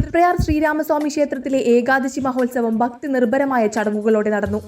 തൃപ്രയാർ ശ്രീരാമസ്വാമി ക്ഷേത്രത്തിലെ ഏകാദശി മഹോത്സവം ഭക്തി നിർഭരമായ ചടങ്ങുകളോടെ നടന്നു.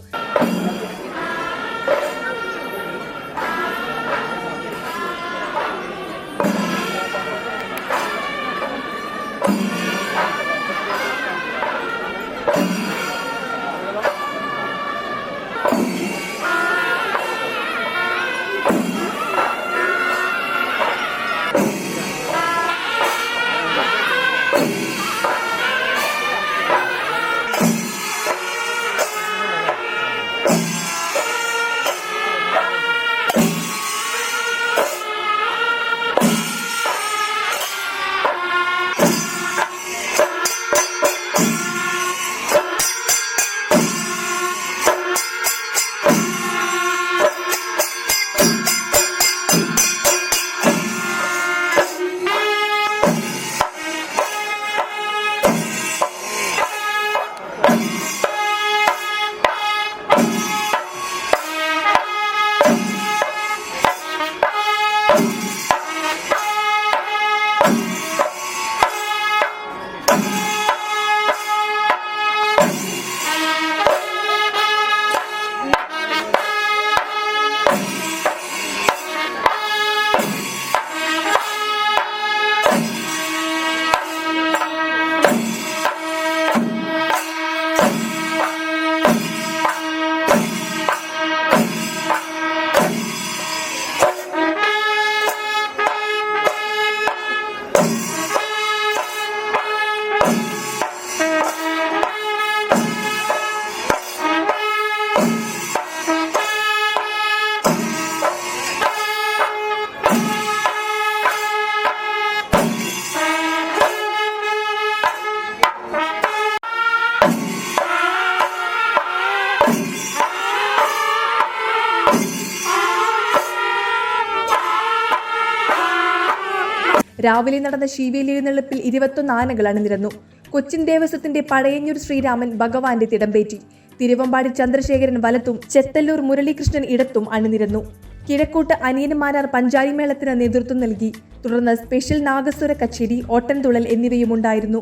രാവിലെ നടന്ന ശീവേലി എഴുന്നള്ളിപ്പിൽ 21 ആനകൾ അണിനിരന്നു. കൊച്ചിൻ ദേവസ്വത്തിന്റെ പഴയന്നൂർ ശ്രീരാമൻ ഭഗവാന്റെ തിടമ്പേറ്റി. തിരുവമ്പാടി ചന്ദ്രശേഖരൻ വലത്തും ചെത്തല്ലൂർ മുരളീകൃഷ്ണൻ ഇടത്തും അണിനിരന്നു. കിഴക്കോട്ട് അനിയന്മാരാർ പഞ്ചാരി മേളത്തിന് നേതൃത്വം നൽകി. തുടർന്ന് സ്പെഷ്യൽ നാഗസ്വര കച്ചേരി, ഓട്ടൻതുള്ളൽ എന്നിവയുമുണ്ടായിരുന്നു.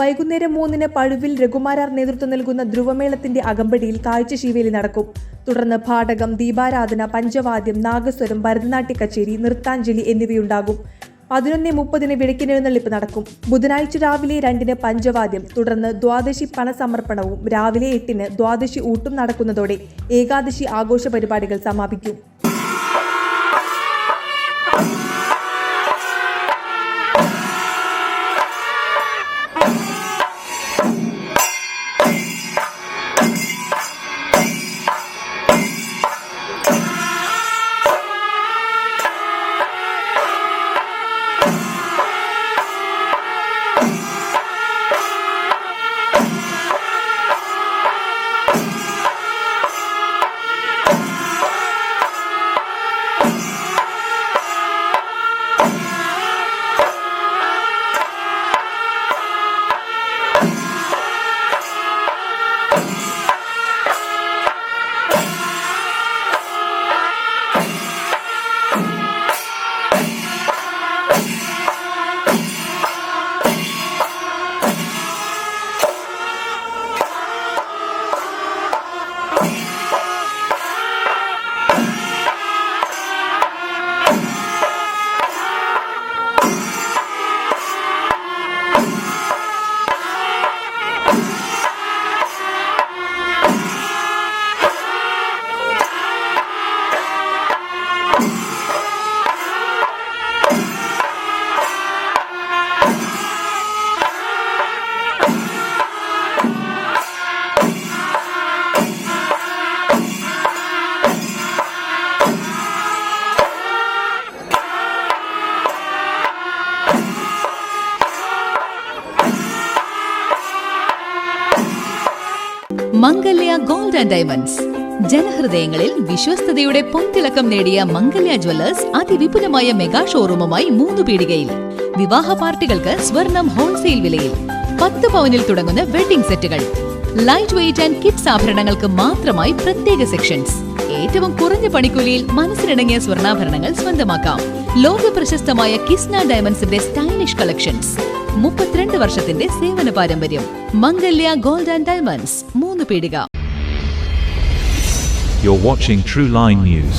വൈകുന്നേരം 3-ന് പഴുവിൽ രഘുമാരാർ നേതൃത്വം നൽകുന്ന ധ്രുവമേളത്തിന്റെ അകമ്പടിയിൽ കാഴ്ച ശീവേലി നടക്കും. തുടർന്ന് ഭാടകം, ദീപാരാധന, പഞ്ചവാദ്യം, നാഗസ്വരം, ഭരതനാട്യ കച്ചേരി, നൃത്താഞ്ജലി എന്നിവയുണ്ടാകും. 11:30-ന് വിളക്കിനെഴുന്നള്ളിപ്പ് നടക്കും. ബുധനാഴ്ച രാവിലെ 2-ന് പഞ്ചവാദ്യം, തുടർന്ന് ദ്വാദശി പണസമർപ്പണവും രാവിലെ 8-ന് ദ്വാദശി ഊട്ടും നടക്കുന്നതോടെ ഏകാദശി ആഘോഷ പരിപാടികൾ സമാപിക്കും. മംഗല്യ ഗോൾഡ് ആൻഡ് ഡയമണ്ട്സ്. ജനഹൃദയങ്ങളിൽ വിശ്വസ്തയുടെ പൊൻതിളക്കം നേടിയ മംഗല്യ ജ്വല്ലേഴ്സ് അതിവിപുലമായ മെഗാ ഷോറൂമുമായി 3 പീടികയിൽ. വിവാഹ പാർട്ടികൾക്ക് സ്വർണം ഹോൾസെയിൽ വിലയിൽ. 10 പവനിൽ തുടങ്ങുന്ന വെഡിംഗ് സെറ്റുകൾ, ലൈറ്റ് വെയ്റ്റ് ആൻഡ് കിഡ്സ് ആഭരണങ്ങൾക്ക് മാത്രമായി പ്രത്യേക സെക്ഷൻസ്. ഏറ്റവും കുറഞ്ഞ പണിക്കൂലിയിൽ മനസ്സിനിണങ്ങിയ സ്വർണ്ണാഭരണങ്ങൾ സ്വന്തമാക്കാം. ലോക പ്രശസ്തമായ കിസ്ന ഡയമണ്ട്സിന്റെ സ്റ്റൈലിഷ് കളക്ഷൻസ്. 32 വർഷത്തിന്റെ സേവന പാരമ്പര്യം. മംഗല്യ ഗോൾഡ് ആൻഡ് ഡയമണ്ട്സ്, 3 പീടിക. You're watching True Line News.